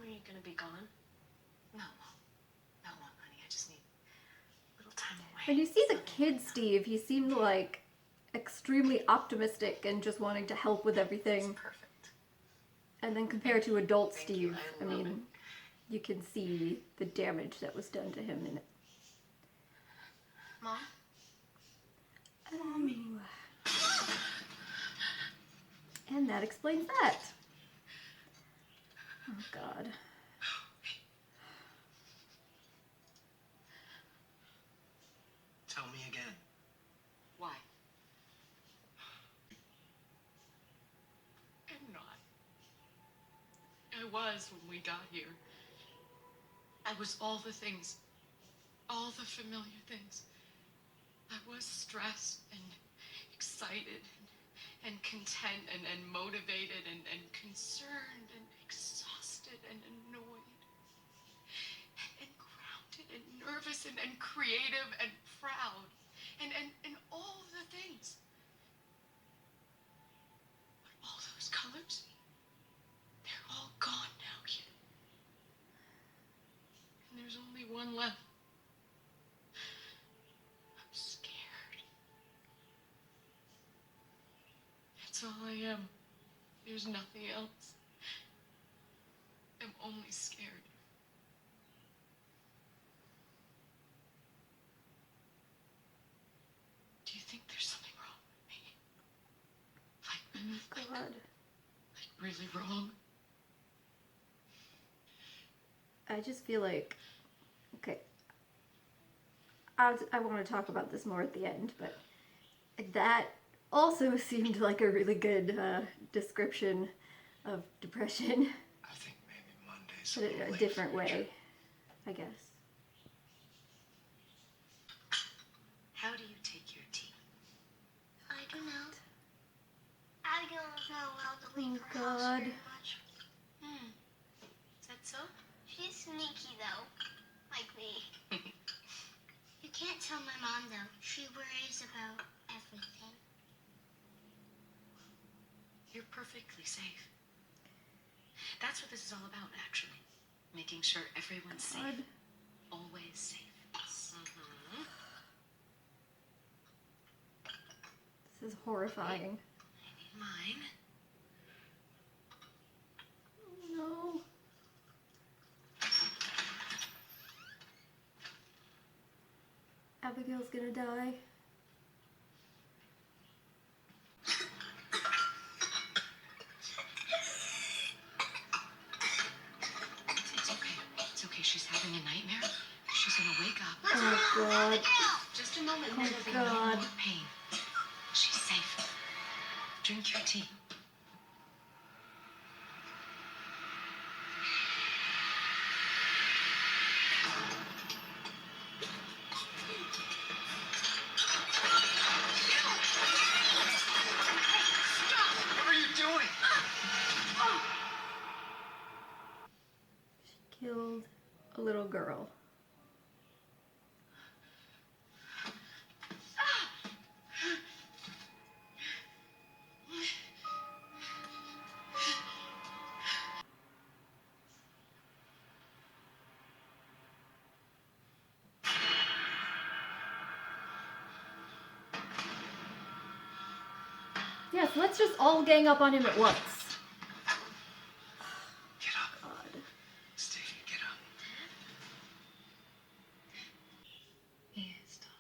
you gonna be gone? No, honey. I just need a little time away. When you see the kid Steve, he seemed like extremely optimistic and just wanting to help with everything. It's perfect. And then compared to adult Steve, I love mean, you can see the damage that was done to him in it. Mom? Oh. And that explains that. Oh, God. Tell me again. Why? I'm not. I was when we got here. I was all the things. All the familiar things. I was stressed and excited and content and motivated and concerned and exhausted and annoyed and grounded and nervous and creative and proud and all the things. But all those colors, they're all gone now, kid. And there's only one left. I'm scared. That's all I am. There's nothing else. I'm only scared. Do you think there's something wrong with me? Oh, God. Like really wrong? I just feel like, okay, I want to talk about this more at the end, but that also seemed like a really good description of depression. I think maybe Monday's But in a different way, I guess. How do you take your tea? I don't know. Abigail's not allowed to leave her God. house very much. Is that so? She's sneaky though, like me. You can't tell my mom though. She worries about everything. You're perfectly safe. That's what this is all about, actually. Making sure everyone's safe. God. Always safe. Mm-hmm. This is horrifying. I need mine. No. Abigail's gonna die. It's okay. It's okay. She's having a nightmare. She's gonna wake up. Oh, God. Just a moment. Oh, There'll be no God. more pain. She's safe. Drink your tea. What are you doing? She killed a little girl. Yes, let's just all gang up on him at once. Get up. God. Stevie, get up. He is tall.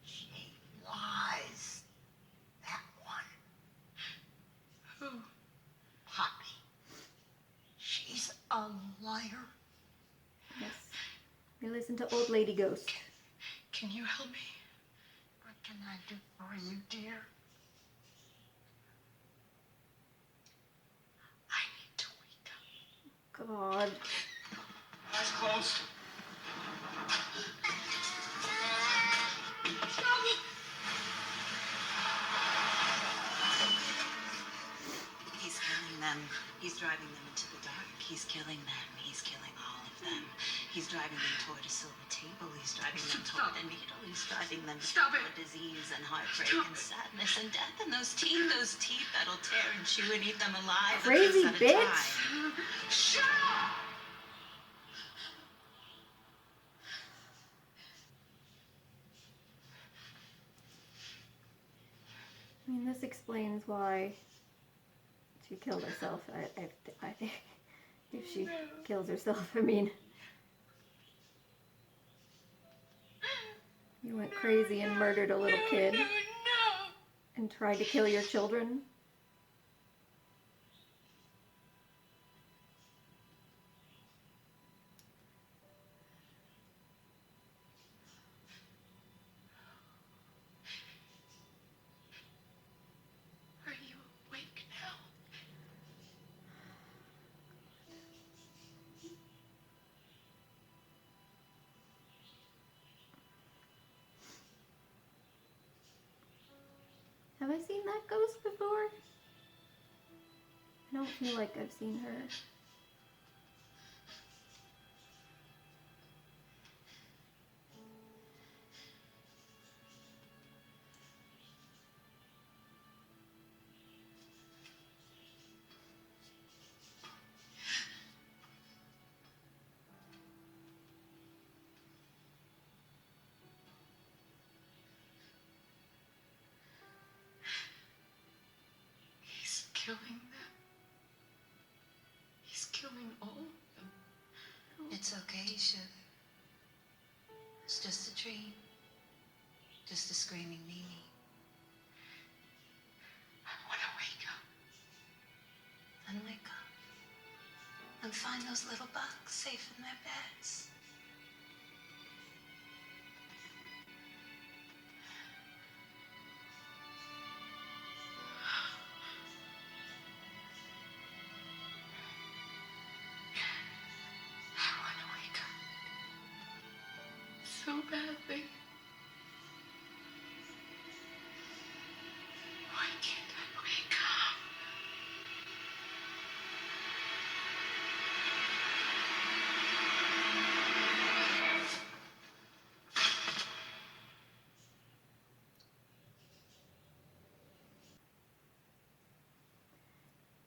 She lies. That one, Who? Poppy. She's a liar. Yes. We listen to Old Lady Ghost. Can you help me? What can I do for you, dear? I need to wake up. God. Eyes closed. He's killing them. them. He's driving them into the dark. He's killing them. He's killing all of them. He's driving them toward a silver table. He's driving them toward a needle. He's driving them toward disease and heartbreak and sadness and death and those teeth that'll tear and chew and eat them alive. Crazy a piece at a bitch. time. Shut up! I mean, this explains why she killed herself. I think if she kills herself, I mean, you went crazy and murdered a little kid and tried to kill your children. Are you awake now? Have I seen that ghost before? I don't feel like I've seen her. He's killing them. He's killing all of them. It's okay, sugar. It's just a dream. Just a screaming Mimi. I want to wake up. And wake up. And find those little bugs safe in their beds. I want to wake up. So badly. Why can't I wake up?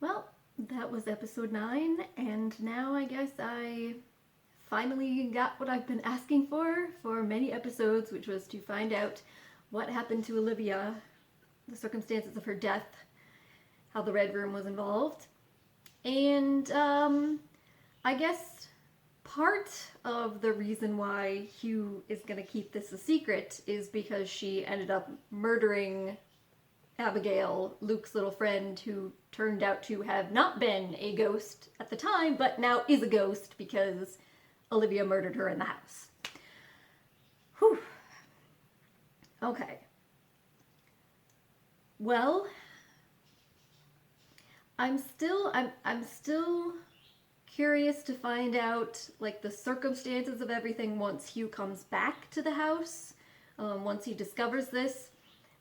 Well, that was episode 9, and now I guess I finally got what I've been asking for many episodes, which was to find out what happened to Olivia, the circumstances of her death, how the Red Room was involved. And I guess part of the reason why Hugh is going to keep this a secret is because she ended up murdering Abigail, Luke's little friend, who turned out to have not been a ghost at the time, but now is a ghost because Olivia murdered her in the house. Whew. Okay. Well, I'm still curious to find out, like, the circumstances of everything once Hugh comes back to the house, once he discovers this.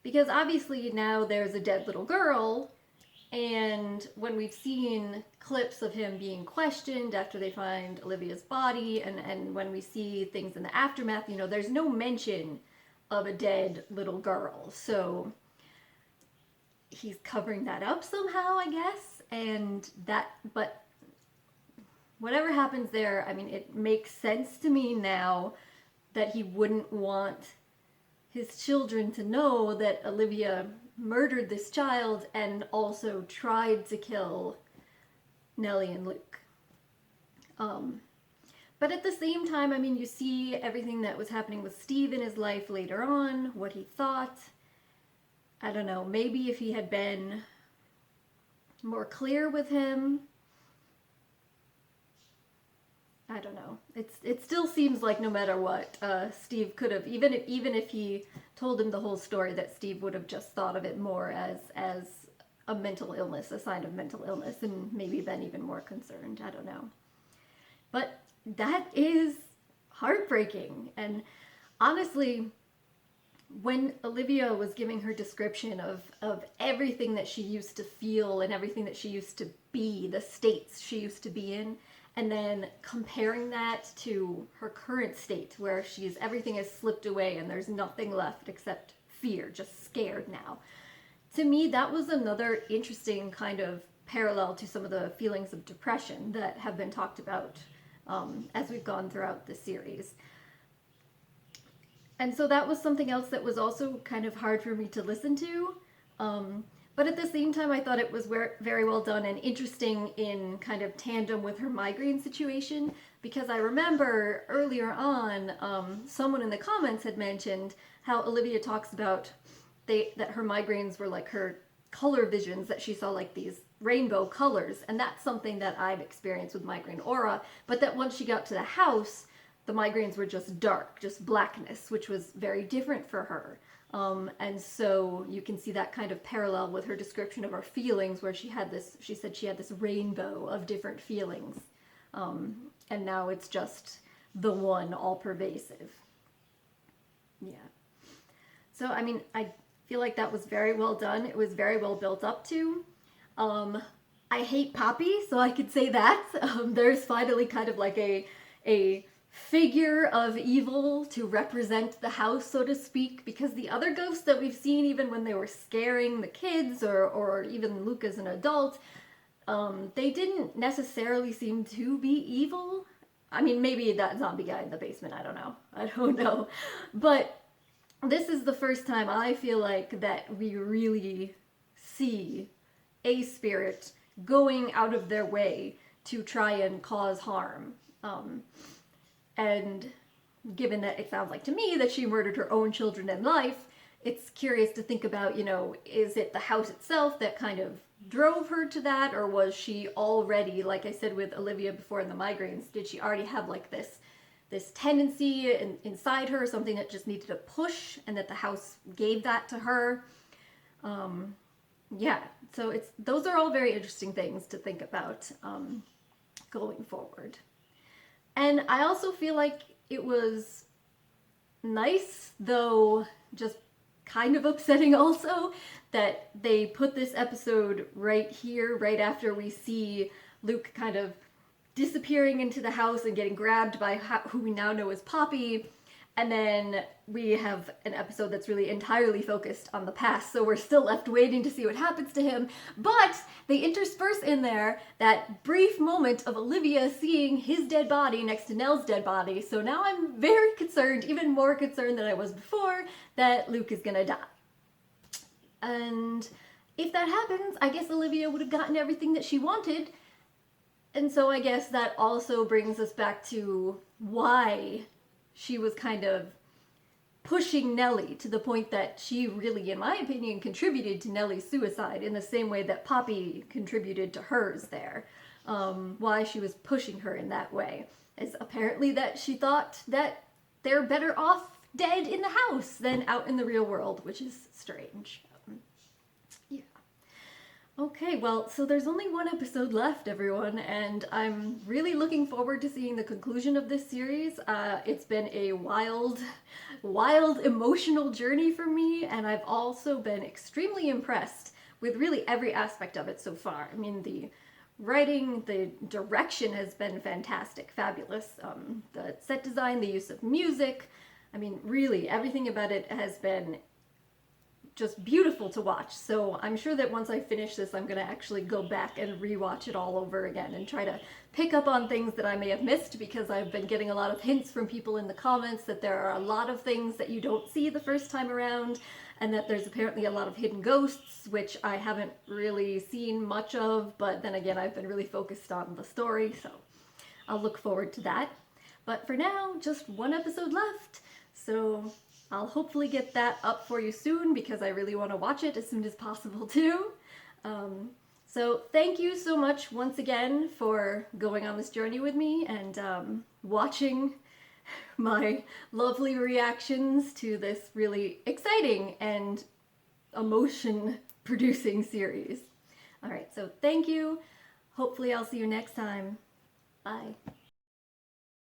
Because obviously now there's a dead little girl, and when we've seen clips of him being questioned after they find Olivia's body, and when we see things in the aftermath, you know, there's no mention of a dead little girl. So he's covering that up somehow, I guess, but whatever happens there, I mean, it makes sense to me now that he wouldn't want his children to know that Olivia murdered this child and also tried to kill Nellie and Luke. But at the same time, I mean, you see everything that was happening with Steve in his life later on, what he thought. I don't know, maybe if he had been more clear with him. I don't know. It still seems like no matter what, Steve could have, even if he told him the whole story, that Steve would have just thought of it more as a mental illness, a sign of mental illness, and maybe been even more concerned. I don't know. But that is heartbreaking. And honestly, when Olivia was giving her description of everything that she used to feel and everything that she used to be, the states she used to be in, and then comparing that to her current state where everything has slipped away and there's nothing left except fear, just scared now. To me, that was another interesting kind of parallel to some of the feelings of depression that have been talked about as we've gone throughout the series. And so that was something else that was also kind of hard for me to listen to. But at the same time, I thought it was very well done and interesting in kind of tandem with her migraine situation, because I remember earlier on, someone in the comments had mentioned how Olivia talks about that her migraines were like her color visions, that she saw like these rainbow colors, and that's something that I've experienced with migraine aura, but that once she got to the house, the migraines were just dark, just blackness, which was very different for her. And so you can see that kind of parallel with her description of her feelings, where she said she had this rainbow of different feelings. And now it's just the one, all pervasive. Yeah. So, I mean, I feel like that was very well done. It was very well built up to. I hate Poppy, so I could say that. There's finally kind of like a figure of evil to represent the house, so to speak, because the other ghosts that we've seen, even when they were scaring the kids or even Luke as an adult, they didn't necessarily seem to be evil. I mean, maybe that zombie guy in the basement, I don't know. But this is the first time I feel like that we really see a spirit going out of their way to try and cause harm. And given that it sounds like to me that she murdered her own children in life, it's curious to think about, is it the house itself that kind of drove her to that, or was she already, like I said with Olivia before in the migraines, did she already have like this tendency inside her, something that just needed a push, and that the house gave that to her? Yeah, so those are all very interesting things to think about going forward. And I also feel like it was nice, though just kind of upsetting also, that they put this episode right here, right after we see Luke kind of disappearing into the house and getting grabbed by who we now know as Poppy. And then we have an episode that's really entirely focused on the past, so we're still left waiting to see what happens to him. But they intersperse in there that brief moment of Olivia seeing his dead body next to Nell's dead body. So now I'm very concerned, even more concerned than I was before, that Luke is gonna die. And if that happens, I guess Olivia would have gotten everything that she wanted. And so I guess that also brings us back to why she was kind of pushing Nellie to the point that she really, in my opinion, contributed to Nellie's suicide in the same way that Poppy contributed to hers there. Why she was pushing her in that way is apparently that she thought that they're better off dead in the house than out in the real world, which is strange. Yeah. Okay, well, so there's only one episode left, everyone, and I'm really looking forward to seeing the conclusion of this series. It's been a wild, emotional journey for me, and I've also been extremely impressed with really every aspect of it so far. I mean, the writing, the direction has been fantastic, fabulous. The set design, the use of music, I mean, really, everything about it has been just beautiful to watch. So I'm sure that once I finish this, I'm going to actually go back and rewatch it all over again and try to pick up on things that I may have missed, because I've been getting a lot of hints from people in the comments that there are a lot of things that you don't see the first time around, and that there's apparently a lot of hidden ghosts, which I haven't really seen much of, but then again, I've been really focused on the story, so I'll look forward to that. But for now, just one episode left, so I'll hopefully get that up for you soon, because I really want to watch it as soon as possible too. So thank you so much once again for going on this journey with me and watching my lovely reactions to this really exciting and emotion-producing series. Alright, so thank you. Hopefully I'll see you next time. Bye.